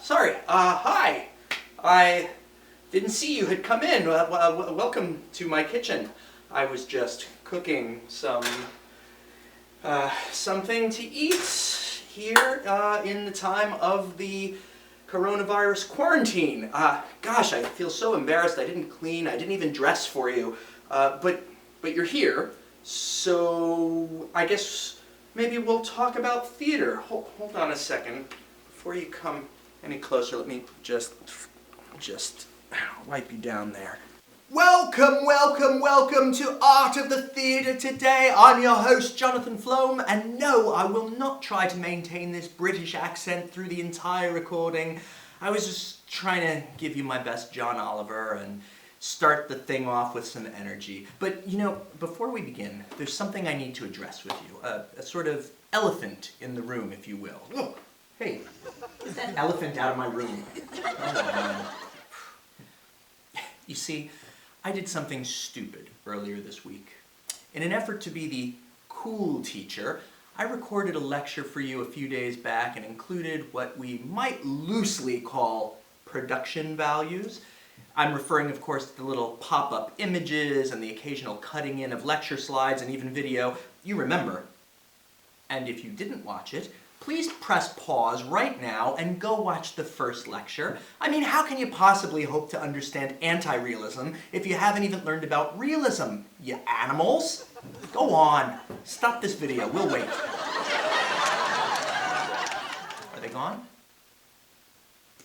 Sorry. Hi. I didn't see you had come in. Welcome to my kitchen. I was just cooking something to eat here in the time of the coronavirus quarantine. Gosh, I feel so embarrassed. I didn't clean. I didn't even dress for you. But you're here, so I guess maybe we'll talk about theater. Hold on a second. Before you come any closer, let me just wipe you down there. Welcome, welcome, welcome to Art of the Theatre today. I'm your host, Jonathan Flom, and no, I will not try to maintain this British accent through the entire recording. I was just trying to give you my best John Oliver and start the thing off with some energy. But, you know, before we begin, there's something I need to address with you. A sort of elephant in the room, if you will. Look, hey, get that elephant out of my room. You see, I did something stupid earlier this week. In an effort to be the cool teacher, I recorded a lecture for you a few days back and included what we might loosely call production values. I'm referring, of course, to the little pop-up images and the occasional cutting in of lecture slides and even video. You remember. And if you didn't watch it, please press pause right now and go watch the first lecture. I mean, how can you possibly hope to understand anti-realism if you haven't even learned about realism, you animals? Go on. Stop this video. We'll wait. Are they gone?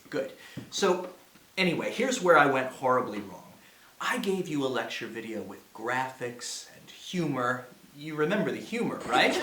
Good. So, anyway, here's where I went horribly wrong. I gave you a lecture video with graphics and humor. You remember the humor, right?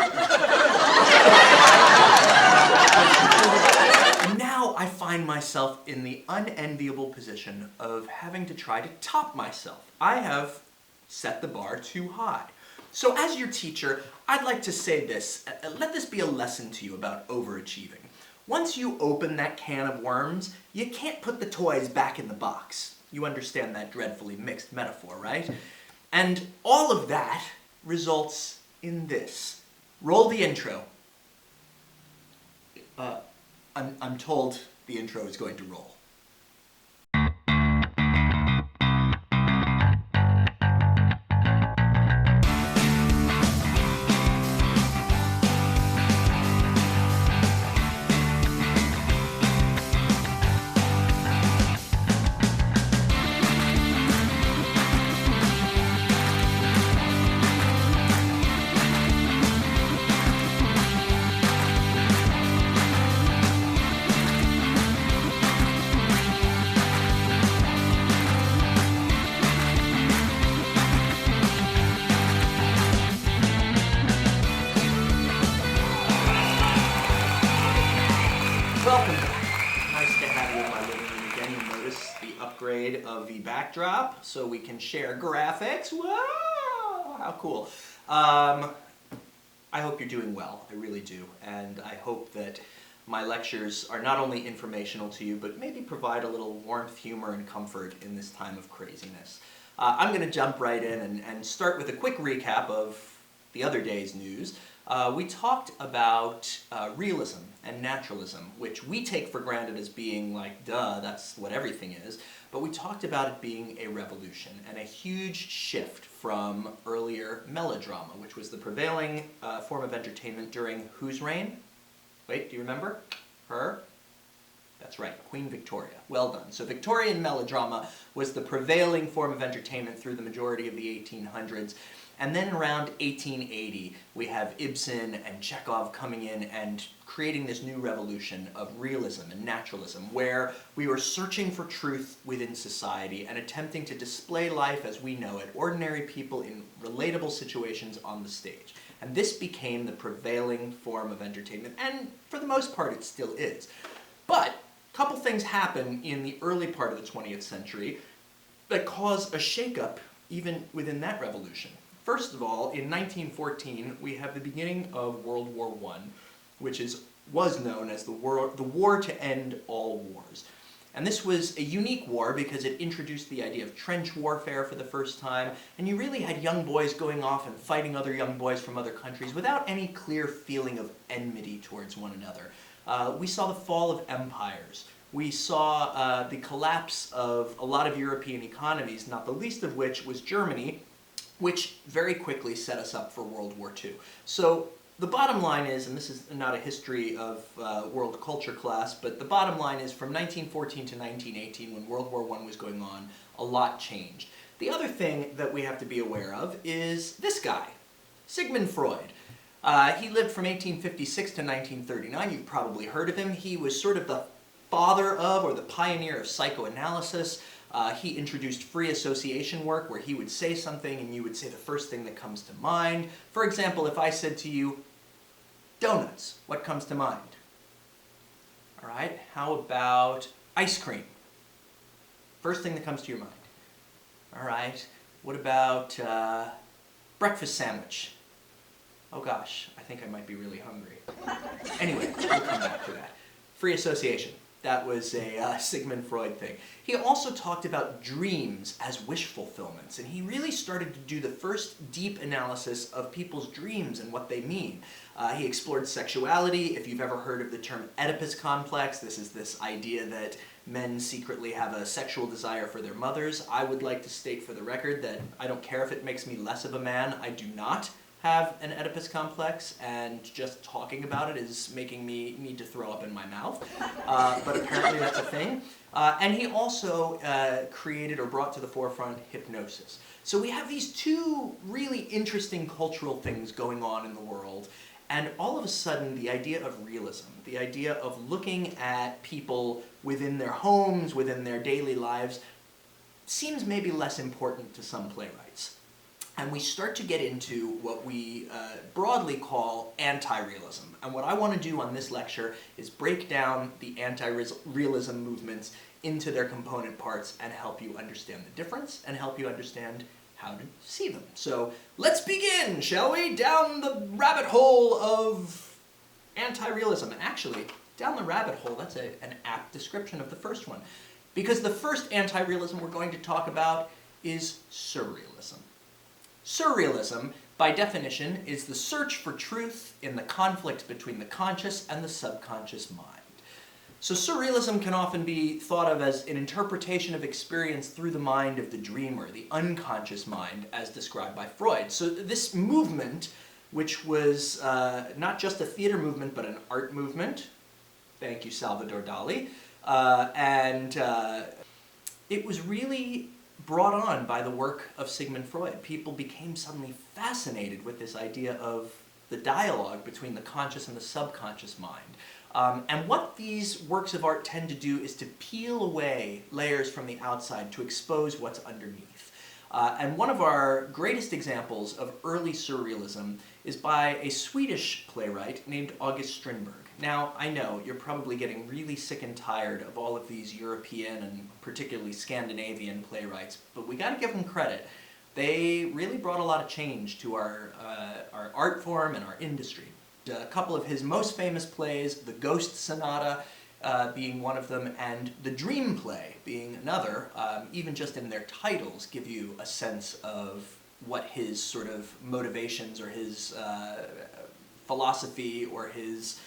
And now I find myself in the unenviable position of having to try to top myself. I have set the bar too high. So as your teacher, I'd like to say this. Let this be a lesson to you about overachieving. Once you open that can of worms, you can't put the toys back in the box. You understand that dreadfully mixed metaphor, right? And all of that results in this. Roll the intro. I'm told the intro is going to roll. Welcome back. Nice to have you in my living room again. You notice the upgrade of the backdrop so we can share graphics. Whoa! How cool. I hope you're doing well. I really do. And I hope that my lectures are not only informational to you, but maybe provide a little warmth, humor, and comfort in this time of craziness. I'm going to jump right in and start with a quick recap of the other day's news. We talked about realism and naturalism, which we take for granted as being like, duh, that's what everything is. But we talked about it being a revolution and a huge shift from earlier melodrama, which was the prevailing form of entertainment during whose reign? Wait, do you remember? Her? That's right, Queen Victoria. Well done. So Victorian melodrama was the prevailing form of entertainment through the majority of the 1800s. And then around 1880, we have Ibsen and Chekhov coming in and creating this new revolution of realism and naturalism, where we were searching for truth within society and attempting to display life as we know it, ordinary people in relatable situations on the stage. And this became the prevailing form of entertainment, and for the most part it still is. But a couple things happen in the early part of the 20th century that cause a shakeup even within that revolution. First of all, in 1914, we have the beginning of World War I, which was known as the war to end all wars. And this was a unique war because it introduced the idea of trench warfare for the first time, and you really had young boys going off and fighting other young boys from other countries without any clear feeling of enmity towards one another. We saw the fall of empires. We saw the collapse of a lot of European economies, not the least of which was Germany, which very quickly set us up for World War II. So the bottom line is, and this is not a history of world culture class, but the bottom line is from 1914 to 1918, when World War I was going on, a lot changed. The other thing that we have to be aware of is this guy, Sigmund Freud. He lived from 1856 to 1939. You've probably heard of him. He was sort of the father of, or the pioneer of psychoanalysis. He introduced free association work where he would say something and you would say the first thing that comes to mind. For example, if I said to you, donuts, what comes to mind? All right, how about ice cream? First thing that comes to your mind. All right, what about breakfast sandwich? Oh gosh, I think I might be really hungry. Anyway, we'll come back to that. Free association. That was a Sigmund Freud thing. He also talked about dreams as wish fulfillments, and he really started to do the first deep analysis of people's dreams and what they mean. He explored sexuality. If you've ever heard of the term Oedipus complex, this is this idea that men secretly have a sexual desire for their mothers. I would like to state for the record that I don't care if it makes me less of a man. I do not have an Oedipus complex, and just talking about it is making me need to throw up in my mouth. But apparently that's a thing. And he also created or brought to the forefront hypnosis. So we have these two really interesting cultural things going on in the world, and all of a sudden the idea of realism, the idea of looking at people within their homes, within their daily lives, seems maybe less important to some playwrights. And we start to get into what we broadly call anti-realism. And what I want to do on this lecture is break down the anti-realism movements into their component parts and help you understand the difference and help you understand how to see them. So let's begin, shall we? Down the rabbit hole of anti-realism. And actually, down the rabbit hole, that's an apt description of the first one. Because the first anti-realism we're going to talk about is surrealism. Surrealism, by definition, is the search for truth in the conflict between the conscious and the subconscious mind. So surrealism can often be thought of as an interpretation of experience through the mind of the dreamer, the unconscious mind, as described by Freud. So this movement, which was not just a theater movement, but an art movement, thank you Salvador Dali, and it was really brought on by the work of Sigmund Freud. People became suddenly fascinated with this idea of the dialogue between the conscious and the subconscious mind. And what these works of art tend to do is to peel away layers from the outside to expose what's underneath. And one of our greatest examples of early surrealism is by a Swedish playwright named August Strindberg. Now, I know you're probably getting really sick and tired of all of these European and particularly Scandinavian playwrights, but we gotta give them credit. They really brought a lot of change to our art form and our industry. A couple of his most famous plays, The Ghost Sonata being one of them, and The Dream Play being another, even just in their titles give you a sense of what his sort of motivations or his philosophy or his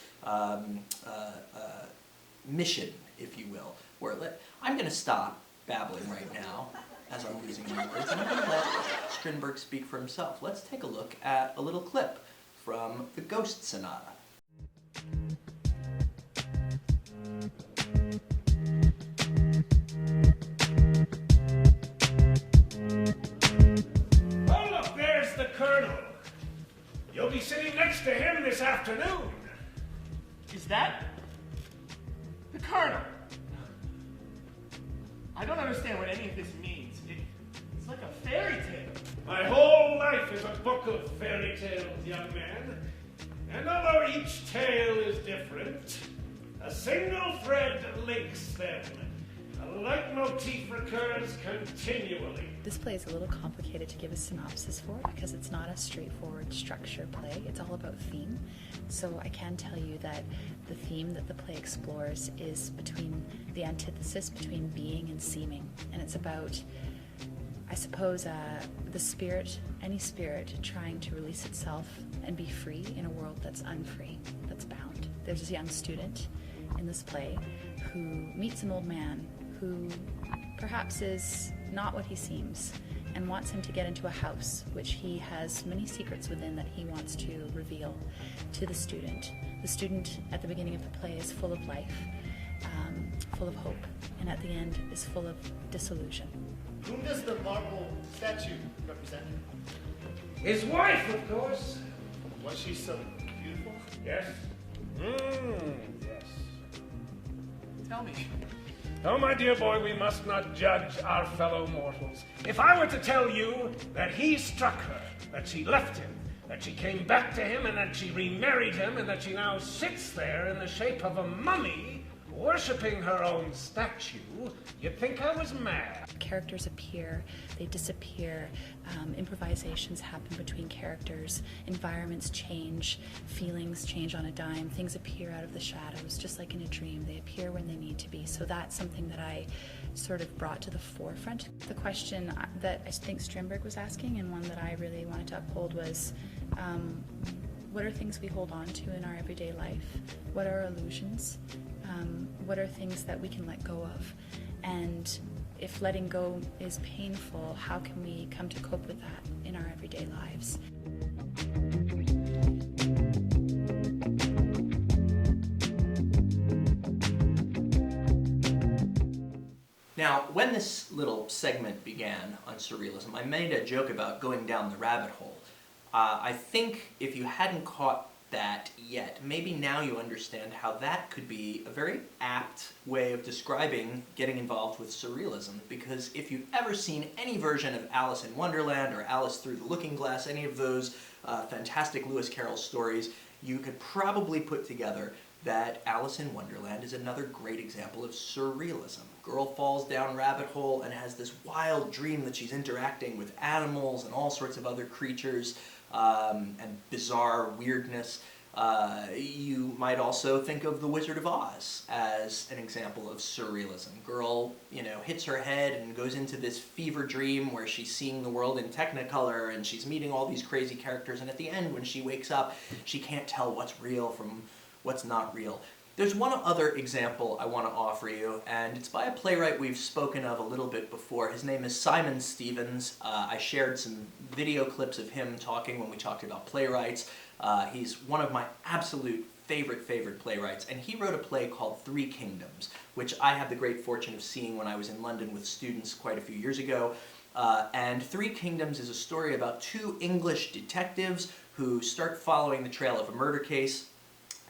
mission, if you will. I'm going to stop babbling right now as I'm losing my words, and I'm going to let Strindberg speak for himself. Let's take a look at a little clip from The Ghost Sonata. Oh, look, there's the Colonel. You'll be sitting next to him this afternoon. Is that the Colonel? I don't understand what any of this means. It's like a fairy tale. My whole life is a book of fairy tales, young man. And although each tale is different, a single thread links them. A The leitmotif recurs continually. This play is a little complicated to give a synopsis for because it's not a straightforward structure play. It's all about theme. So I can tell you that the theme that the play explores is between the antithesis between being and seeming. And it's about, I suppose, the spirit, any spirit, trying to release itself and be free in a world that's unfree, that's bound. There's this young student in this play who meets an old man who perhaps is not what he seems and wants him to get into a house which he has many secrets within that he wants to reveal to the student. The student at the beginning of the play is full of life, full of hope, and at the end is full of disillusion. Whom does the marble statue represent? His wife, of course. Was she so beautiful? Yes. Yes. Tell me. Oh, my dear boy, we must not judge our fellow mortals. If I were to tell you that he struck her, that she left him, that she came back to him, and that she remarried him, and that she now sits there in the shape of a mummy, worshipping her own statue, you'd think I was mad. Characters appear, they disappear, improvisations happen between characters, environments change, feelings change on a dime, things appear out of the shadows, just like in a dream. They appear when they need to be. So that's something that I sort of brought to the forefront. The question that I think Strindberg was asking, and one that I really wanted to uphold, was what are things we hold on to in our everyday life? What are illusions? What are things that we can let go of? And if letting go is painful, how can we come to cope with that in our everyday lives? Now, when this little segment began on surrealism, I made a joke about going down the rabbit hole. I think if you hadn't caught that yet, maybe now you understand how that could be a very apt way of describing getting involved with surrealism, because if you've ever seen any version of Alice in Wonderland or Alice Through the Looking Glass, any of those fantastic Lewis Carroll stories, you could probably put together that Alice in Wonderland is another great example of surrealism. Girl falls down rabbit hole and has this wild dream that she's interacting with animals and all sorts of other creatures, and bizarre weirdness. You might also think of The Wizard of Oz as an example of surrealism. Girl, hits her head and goes into this fever dream where she's seeing the world in Technicolor and she's meeting all these crazy characters, and at the end when she wakes up, she can't tell what's real from what's not real. There's one other example I want to offer you, and it's by a playwright we've spoken of a little bit before. His name is Simon Stevens. I shared some video clips of him talking when we talked about playwrights. He's one of my absolute favorite playwrights, and he wrote a play called Three Kingdoms, which I had the great fortune of seeing when I was in London with students quite a few years ago. And Three Kingdoms is a story about two English detectives who start following the trail of a murder case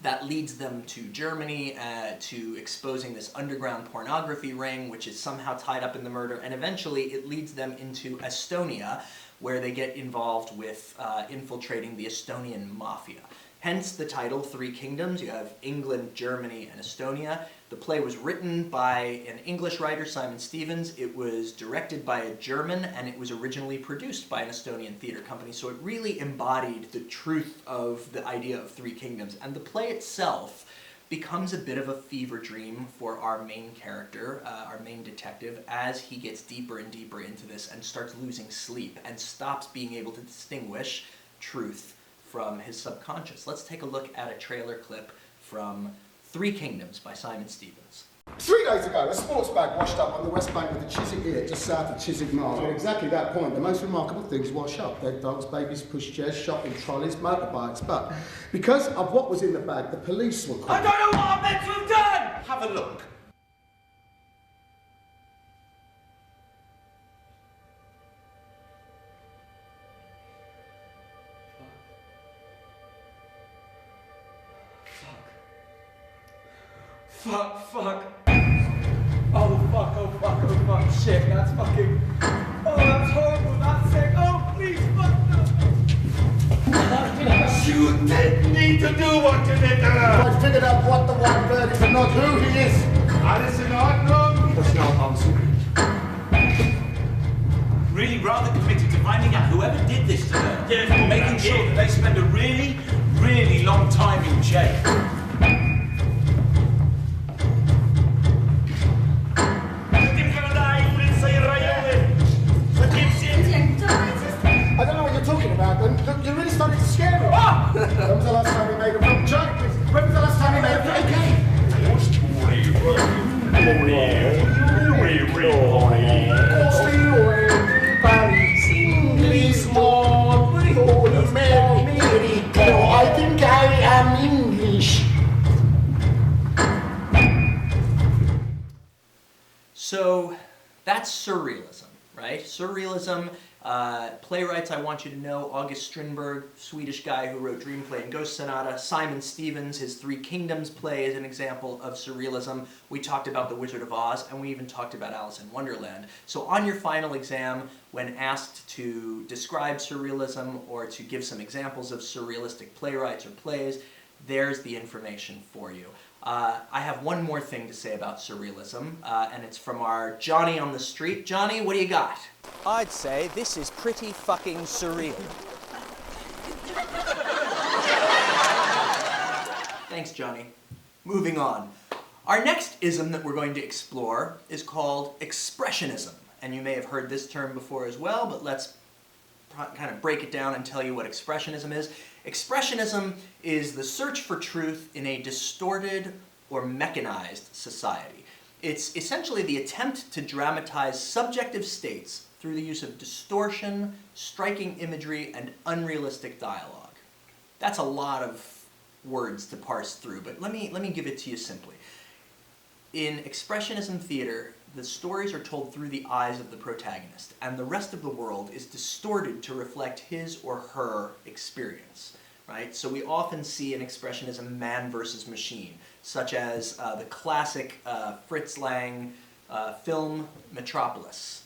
that leads them to Germany, to exposing this underground pornography ring, which is somehow tied up in the murder, and eventually it leads them into Estonia, where they get involved with infiltrating the Estonian mafia. Hence the title, Three Kingdoms. You have England, Germany, and Estonia. The play was written by an English writer, Simon Stevens. It was directed by a German, and it was originally produced by an Estonian theater company. So it really embodied the truth of the idea of Three Kingdoms. And the play itself becomes a bit of a fever dream for our main character, our main detective, as he gets deeper and deeper into this and starts losing sleep and stops being able to distinguish truth from his subconscious. Let's take a look at a trailer clip from Three Kingdoms by Simon Stevens. 3 days ago, a sports bag washed up on the west bank of the Chiswick Ear, just south of Chiswick Market. At exactly that point, the most remarkable things wash up. Dead dogs, babies, pushchairs, shopping trolleys, motorbikes. But because of what was in the bag, the police were called. I don't know what I'm meant to have done! Have a look. Fuck. Oh fuck, shit, that's fucking... Oh, that's horrible, that's sick. Oh, please, fuck no. You didn't need to do what you did to her. I figured out what the white bird is and not who he is. Alison Artnum. That's not I don't know what you're talking about, then. Look, you're really starting to scare me. When was the last time we made a film? Joke. When was the last time we made a fake game? I think I am English. So that's surrealism, right? Surrealism, playwrights I want you to know, August Strindberg, Swedish guy who wrote Dream Play and Ghost Sonata, Simon Stevens, his Three Kingdoms play is an example of surrealism. We talked about The Wizard of Oz, and we even talked about Alice in Wonderland. So on your final exam, when asked to describe surrealism or to give some examples of surrealistic playwrights or plays, there's the information for you. I have one more thing to say about surrealism, and it's from our Johnny on the street. Johnny, what do you got? I'd say this is pretty fucking surreal. Thanks, Johnny. Moving on. Our next ism that we're going to explore is called expressionism. And you may have heard this term before as well, but let's kind of break it down and tell you what expressionism is. Expressionism is the search for truth in a distorted or mechanized society. It's essentially the attempt to dramatize subjective states through the use of distortion, striking imagery, and unrealistic dialogue. That's a lot of words to parse through, but let me give it to you simply. In expressionism theater, the stories are told through the eyes of the protagonist, and the rest of the world is distorted to reflect his or her experience, right? So we often see in expressionism man versus machine, such as the classic Fritz Lang film Metropolis.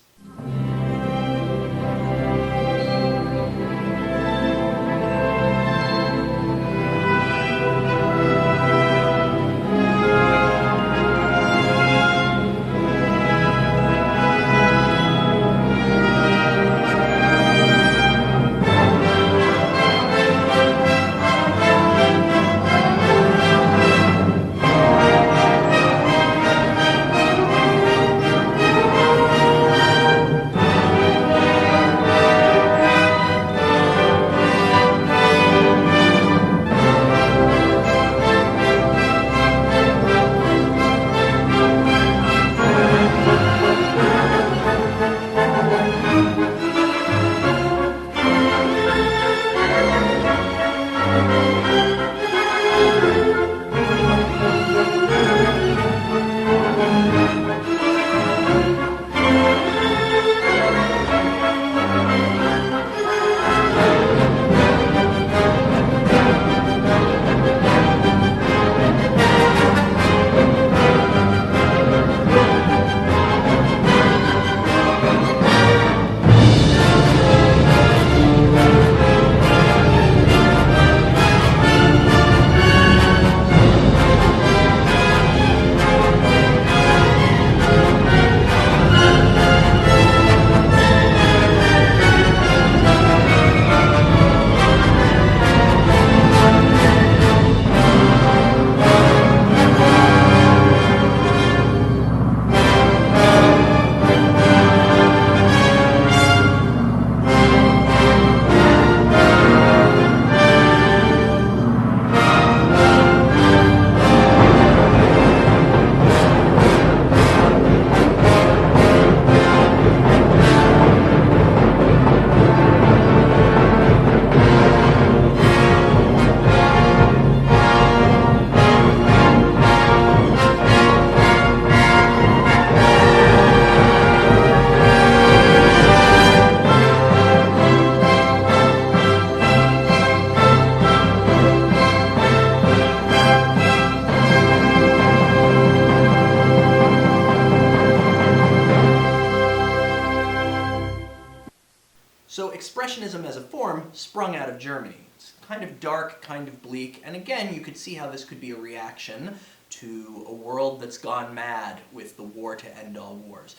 So expressionism as a form sprung out of Germany. It's kind of dark, kind of bleak, and again, you could see how this could be a reaction to a world that's gone mad with the war to end all wars.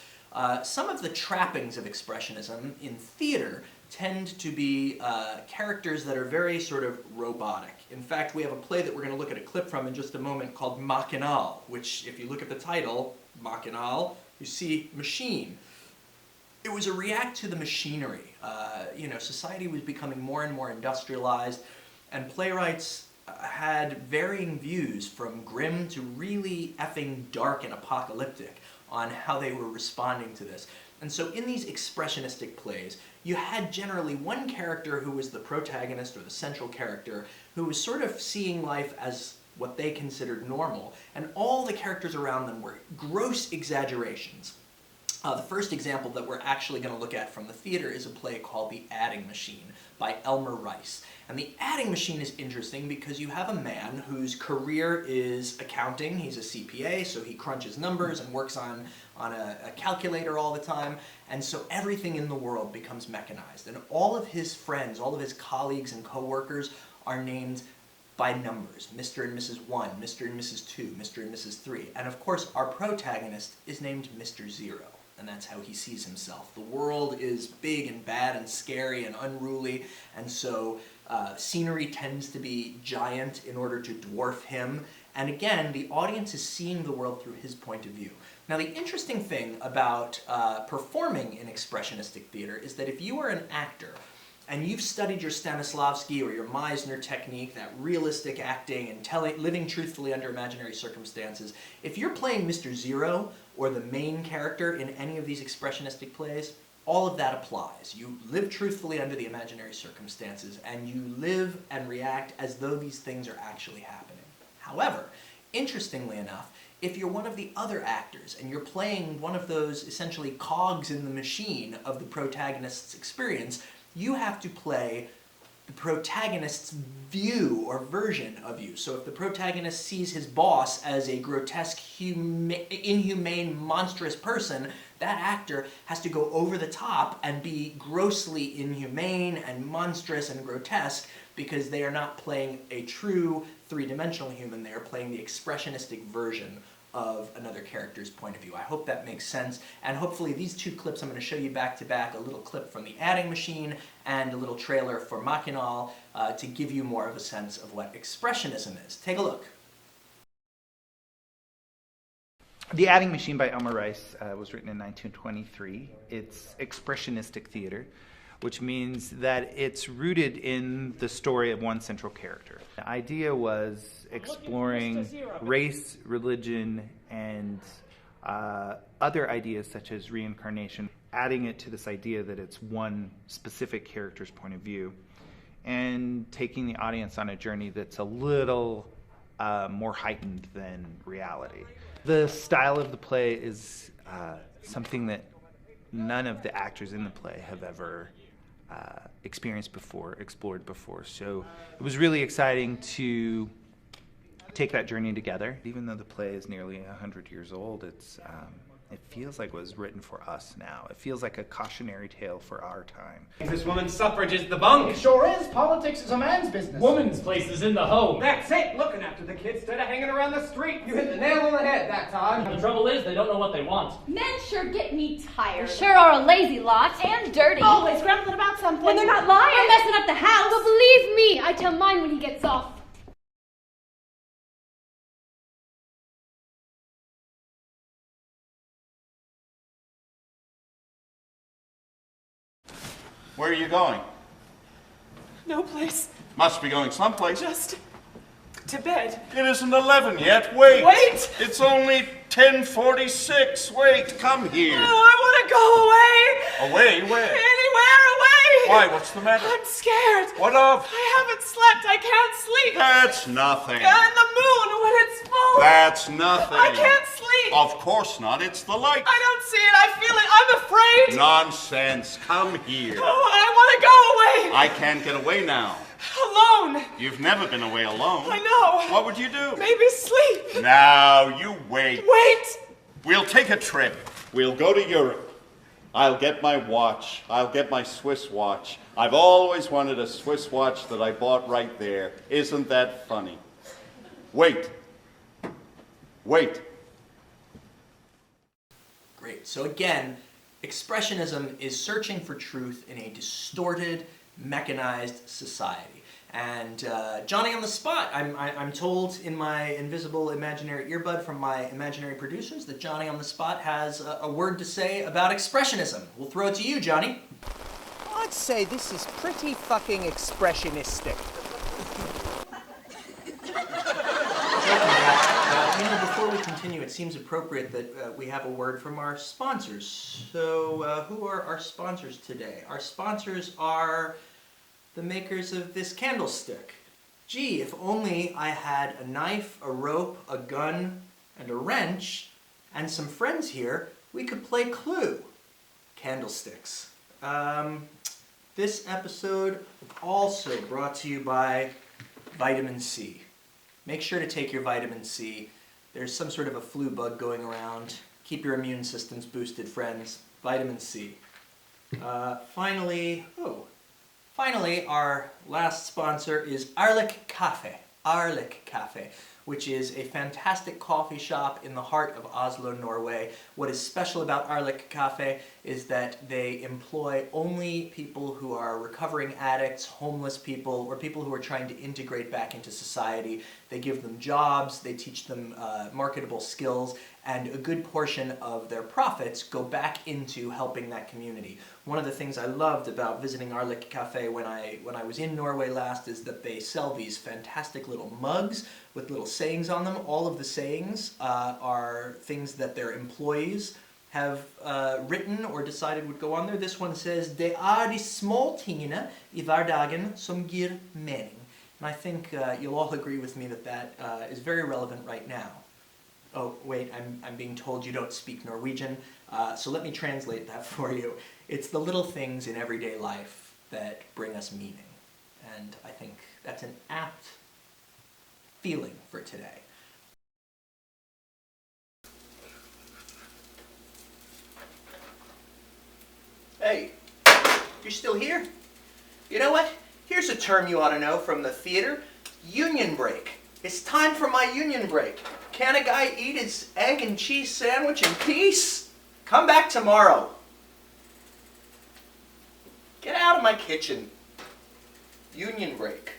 Some of the trappings of expressionism in theater tend to be characters that are very sort of robotic. In fact, we have a play that we're going to look at a clip from in just a moment called Machinal, which, if you look at the title, Machinal, you see machine. It was a react to the machinery. Society was becoming more and more industrialized, and playwrights had varying views, from grim to really effing dark and apocalyptic, on how they were responding to this. And so in these expressionistic plays, you had generally one character who was the protagonist or the central character, who was sort of seeing life as what they considered normal, and all the characters around them were gross exaggerations. The first example that we're actually going to look at from the theater is a play called The Adding Machine by Elmer Rice. And The Adding Machine is interesting because you have a man whose career is accounting. He's a CPA, so he crunches numbers and works on a calculator all the time. And so everything in the world becomes mechanized. And all of his friends, all of his colleagues and coworkers are named by numbers. Mr. and Mrs. 1, Mr. and Mrs. 2, Mr. and Mrs. 3. And of course, our protagonist is named Mr. 0. And that's how he sees himself. The world is big and bad and scary and unruly, and so scenery tends to be giant in order to dwarf him. And again, the audience is seeing the world through his point of view. Now, the interesting thing about performing in expressionistic theater is that if you are an actor and you've studied your Stanislavski or your Meisner technique, that realistic acting and living truthfully under imaginary circumstances, if you're playing Mr. 0 or the main character in any of these expressionistic plays, all of that applies. You live truthfully under the imaginary circumstances, and you live and react as though these things are actually happening. However, interestingly enough, if you're one of the other actors and you're playing one of those essentially cogs in the machine of the protagonist's experience, you have to play the protagonist's view or version of you. So if the protagonist sees his boss as a grotesque, inhumane, monstrous person, that actor has to go over the top and be grossly inhumane and monstrous and grotesque, because they are not playing a true three-dimensional human. They are playing the expressionistic version of another character's point of view. I hope that makes sense, and hopefully these two clips I'm going to show you back to back, a little clip from The Adding Machine and a little trailer for Machinal, to give you more of a sense of what expressionism is. Take a look. The Adding Machine by Elmer Rice was written in 1923. It's expressionistic theater, which means that it's rooted in the story of one central character. The idea was exploring race, religion, and other ideas such as reincarnation, adding it to this idea that it's one specific character's point of view, and taking the audience on a journey that's a little more heightened than reality. The style of the play is something that none of the actors in the play have ever experienced before, explored before. So it was really exciting to take that journey together. Even though the play is nearly 100 years old, it feels like it was written for us now. It feels like a cautionary tale for our time. This woman's suffrage is the bunk. It sure is. Politics is a man's business. Woman's place is in the home. That's it. Looking after the kids instead of hanging around the street. You hit the nail on the head that time. The trouble is, they don't know what they want. Men sure get me tired. They sure are a lazy lot. And dirty. Always grumbling about something. When they're not lying. Or messing up the house. But believe me, I tell mine when he gets off. Where are you going? No place. Must be going someplace. Just to bed. It isn't 11 yet. Wait. Wait! It's only 10:46. Wait, come here. Oh, I want to go away. Away? Where? Anywhere away. Why? What's the matter? I'm scared. What of? I haven't slept. I can't sleep. That's nothing. And the moon when it's full. That's nothing. I can't sleep. Of course not. It's the light. I don't see it. I feel it. I'm afraid. Nonsense. Come here. Oh, I want to go away. I can't get away now. Alone. You've never been away alone. I know. What would you do? Maybe sleep. Now, you wait. Wait. We'll take a trip. We'll go to Europe. I'll get my watch. I'll get my Swiss watch. I've always wanted a Swiss watch that I bought right there. Isn't that funny? Wait. Wait. Great. So again, Expressionism is searching for truth in a distorted, mechanized society. And Johnny on the spot, I'm told in my invisible imaginary earbud from my imaginary producers that Johnny on the spot has a word to say about expressionism. We'll throw it to you, Johnny. I'd say this is pretty fucking expressionistic. Before we continue, it seems appropriate that we have a word from our sponsors. So, who are our sponsors today? Our sponsors are the makers of this candlestick. Gee, if only I had a knife, a rope, a gun, and a wrench, and some friends here, we could play Clue. Candlesticks. This episode also brought to you by vitamin C. Make sure to take your vitamin C. There's some sort of a flu bug going around. Keep your immune systems boosted, friends. Vitamin C. Finally, our last sponsor is Arlik Cafe. Arlik Cafe, which is a fantastic coffee shop in the heart of Oslo, Norway. What is special about Arlik Cafe is that they employ only people who are recovering addicts, homeless people, or people who are trying to integrate back into society. They give them jobs, they teach them marketable skills, and a good portion of their profits go back into helping that community. One of the things I loved about visiting Arlik Cafe when I was in Norway last is that they sell these fantastic little mugs with little sayings on them. All of the sayings are things that their employees have written or decided would go on there. This one says, "Det de små tingene I hverdagen som gir mening." And I think you'll all agree with me that that is very relevant right now. Oh, wait, I'm being told you don't speak Norwegian, so let me translate that for you. It's the little things in everyday life that bring us meaning. And I think that's an apt feeling for today. Hey, you're still here? You know what? Here's a term you ought to know from the theater. Union break. It's time for my union break. Can a guy eat his egg and cheese sandwich in peace? Come back tomorrow. Get out of my kitchen. Union break.